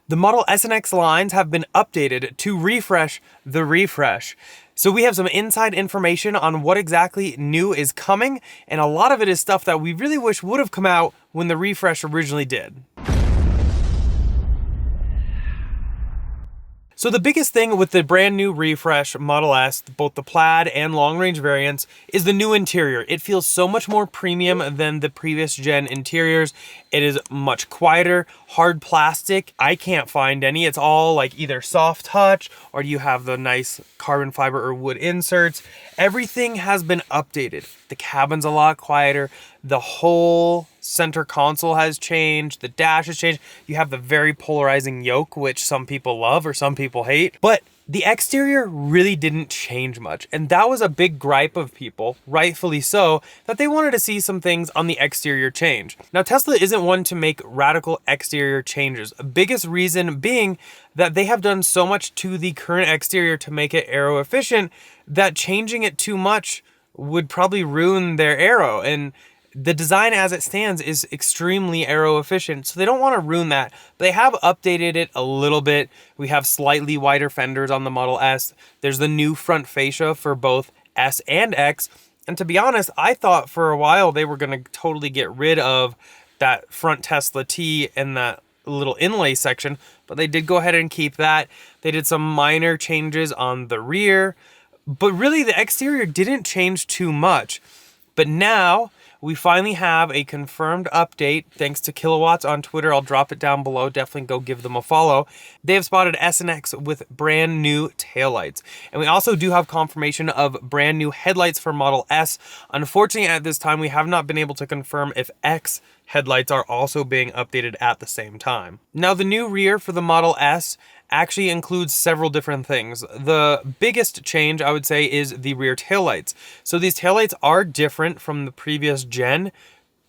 The Model S and X lines have been updated to refresh the refresh. So we have some inside information on what exactly new is coming, and a lot of it is stuff that we really wish would have come out when the refresh originally did. So the biggest thing with the brand new refresh Model S, both the plaid and long range variants, is the new interior. It feels so much more premium than the previous gen interiors. It is much quieter, hard plastic. I can't find any. It's all like either soft touch or you have the nice carbon fiber or wood inserts. Everything has been updated. The cabin's a lot quieter. The whole center console has changed. The dash has changed. You have the very polarizing yoke, which some people love or some people hate. But the exterior really didn't change much. And that was a big gripe of people, rightfully so, that they wanted to see some things on the exterior change. Now, Tesla isn't one to make radical exterior changes. The biggest reason being that they have done so much to the current exterior to make it aero efficient that changing it too much would probably ruin their aero. And the design as it stands is extremely aero efficient, so they don't want to ruin that. But they have updated it a little bit. We have slightly wider fenders on the Model S. There's the new front fascia for both S and X. And to be honest, I thought for a while they were going to totally get rid of that front Tesla T and that little inlay section, but they did go ahead and keep that. They did some minor changes on the rear, but really the exterior didn't change too much. But now we finally have a confirmed update thanks to Kilowatts on Twitter. I'll drop it down below. Definitely go give them a follow. They have spotted S and X with brand new taillights. And we also do have confirmation of brand new headlights for Model S. Unfortunately, at this time, we have not been able to confirm if X headlights are also being updated at the same time. Now, the new rear for the Model S actually includes several different things. The biggest change, I would say, is the rear taillights. So these taillights are different from the previous gen.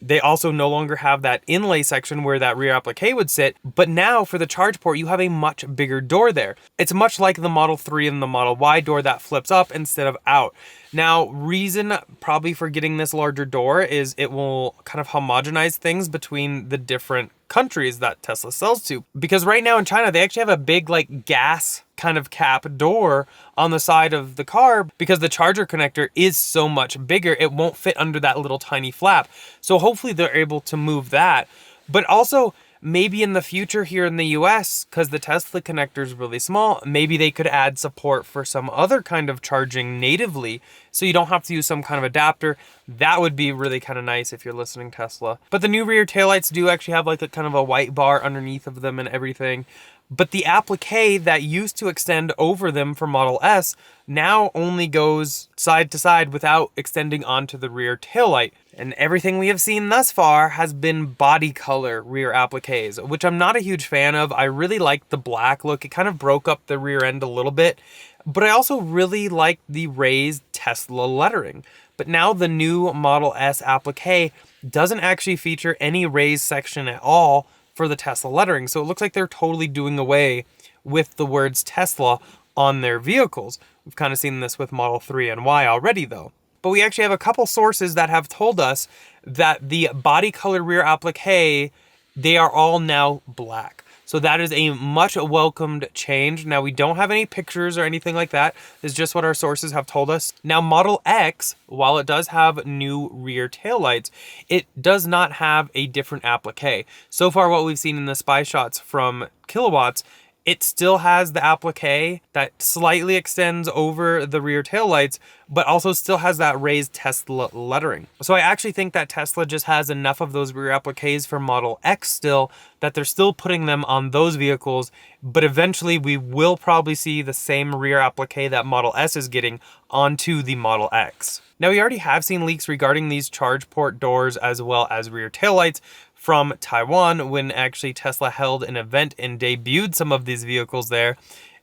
They also no longer have that inlay section where that rear applique would sit, but now for the charge port, you have a much bigger door there. It's much like the Model 3 and the Model Y door that flips up instead of out. Now, reason probably for getting this larger door is it will kind of homogenize things between the different countries that Tesla sells to. Because right now in China, they actually have a big like gas kind of cap door on the side of the car because the charger connector is so much bigger. It won't fit under that little tiny flap. So hopefully they're able to move that. But also maybe in the future here in the US, because the Tesla connector is really small, maybe they could add support for some other kind of charging natively so you don't have to use some kind of adapter. That would be really kind of nice if you're listening Tesla. But the new rear taillights do actually have like a kind of a white bar underneath of them and everything. But the applique that used to extend over them for Model S now only goes side to side without extending onto the rear taillight. And everything we have seen thus far has been body color rear appliques, which I'm not a huge fan of. I really like the black look. It kind of broke up the rear end a little bit, but I also really like the raised Tesla lettering. But now the new Model S applique doesn't actually feature any raised section at all for the Tesla lettering. So it looks like they're totally doing away with the words Tesla on their vehicles. We've kind of seen this with Model 3 and Y already though. But we actually have a couple sources that have told us that the body color rear applique, they are all now black. So that is a much welcomed change. Now we don't have any pictures or anything like that. It's just what our sources have told us. Now Model X, while it does have new rear taillights, it does not have a different applique. So far what we've seen in the spy shots from Kilowatts, it still has the applique that slightly extends over the rear taillights, but also still has that raised Tesla lettering. So I actually think that Tesla just has enough of those rear appliques for Model X still, that they're still putting them on those vehicles, but eventually we will probably see the same rear applique that Model S is getting onto the Model X. Now we already have seen leaks regarding these charge port doors as well as rear taillights from Taiwan when actually Tesla held an event and debuted some of these vehicles there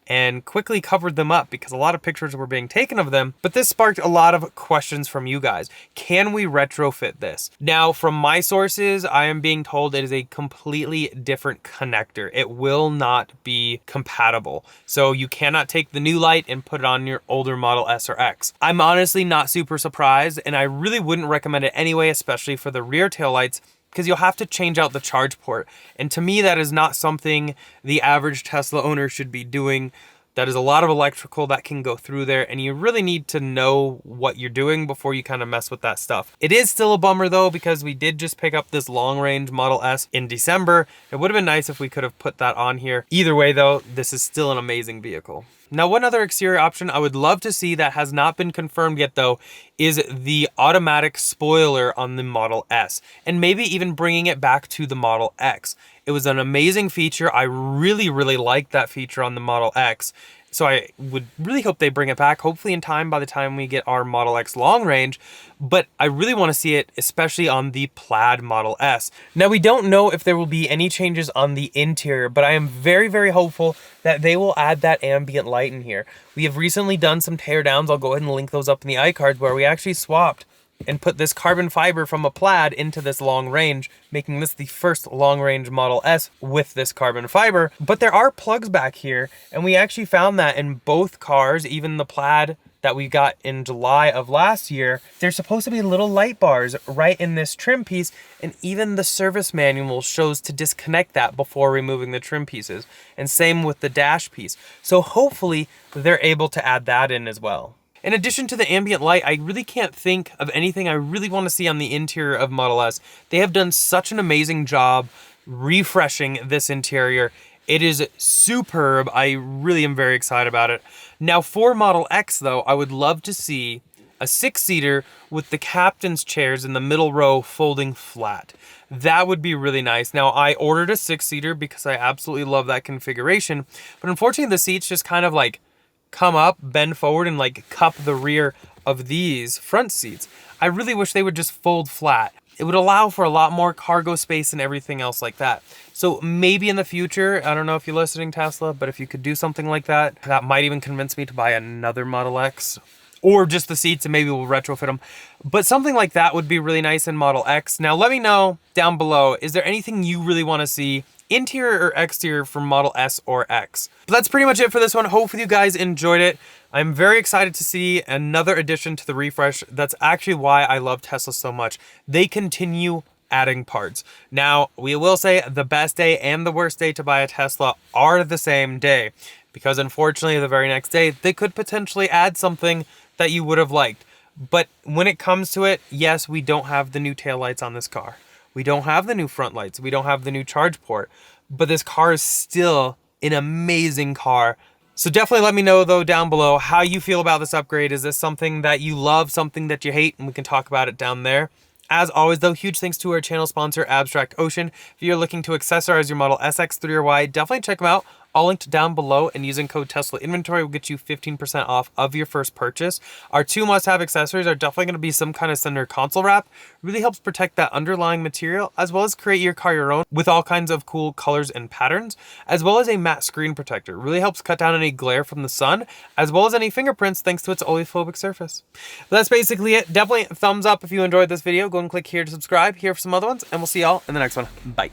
and quickly covered them up because a lot of pictures were being taken of them. But this sparked a lot of questions from you guys. Can we retrofit this? Now, from my sources, I am being told it is a completely different connector. It will not be compatible. So you cannot take the new light and put it on your older Model S or X. I'm honestly not super surprised, and I really wouldn't recommend it anyway, especially for the rear taillights, because you'll have to change out the charge port. And to me, that is not something the average Tesla owner should be doing. That is a lot of electrical that can go through there, and you really need to know what you're doing before you kind of mess with that stuff. It is still a bummer though, because we did just pick up this long range Model S in December. It would have been nice if we could have put that on here. Either way though, this is still an amazing vehicle. Now, one other exterior option I would love to see that has not been confirmed yet though, is the automatic spoiler on the Model S, and maybe even bringing it back to the Model X. It was an amazing feature. I really, really liked that feature on the Model X. So I would really hope they bring it back, hopefully in time by the time we get our Model X long range. But I really want to see it, especially on the Plaid Model S. Now, we don't know if there will be any changes on the interior, but I am very, very hopeful that they will add that ambient light in here. We have recently done some teardowns. I'll go ahead and link those up in the iCards, where we actually swapped and put this carbon fiber from a Plaid into this long range, making this the first long range Model S with this carbon fiber. But there are plugs back here, and we actually found that in both cars, even the Plaid that we got in July of last year, there's supposed to be little light bars right in this trim piece, and even the service manual shows to disconnect that before removing the trim pieces. And same with the dash piece. So hopefully they're able to add that in as well. In addition to the ambient light, I really can't think of anything I really want to see on the interior of Model S. They have done such an amazing job refreshing this interior. It is superb. I really am very excited about it. Now for Model X though, I would love to see a 6-seater with the captain's chairs in the middle row folding flat. That would be really nice. Now I ordered a 6-seater because I absolutely love that configuration, but unfortunately the seats just kind of like come up, bend forward, and like cup the rear of these front seats. I really wish they would just fold flat. It would allow for a lot more cargo space and everything else like that. So maybe in the future, I don't know if you're listening, Tesla, but if you could do something like that, that might even convince me to buy another Model X, or just the seats and maybe we'll retrofit them. But something like that would be really nice in Model X. Now let me know down below, is there anything you really want to see, interior or exterior, from Model S or X? But that's pretty much it for this one. Hopefully you guys enjoyed it. I'm very excited to see another addition to the refresh. That's actually why I love Tesla so much. They continue adding parts. Now, we will say the best day and the worst day to buy a Tesla are the same day, because unfortunately the very next day they could potentially add something that you would have liked. But when it comes to it, yes, we don't have the new taillights on this car. We don't have the new front lights. We don't have the new charge port. But this car is still an amazing car. So definitely let me know though down below how you feel about this upgrade. Is this something that you love, something that you hate? And we can talk about it down there. As always though, huge thanks to our channel sponsor, Abstract Ocean. If you're looking to accessorize your Model S, X, 3 or Y, definitely check them out. All linked down below, and using code Tesla Inventory will get you 15% off of your first purchase. Our 2 must-have accessories are definitely going to be some kind of center console wrap. Really helps protect that underlying material, as well as create your car your own with all kinds of cool colors and patterns, as well as a matte screen protector. Really helps cut down any glare from the sun, as well as any fingerprints thanks to its oleophobic surface. But that's basically it. Definitely thumbs up if you enjoyed this video. Go and click here to subscribe, here for some other ones, and we'll see y'all in the next one. Bye.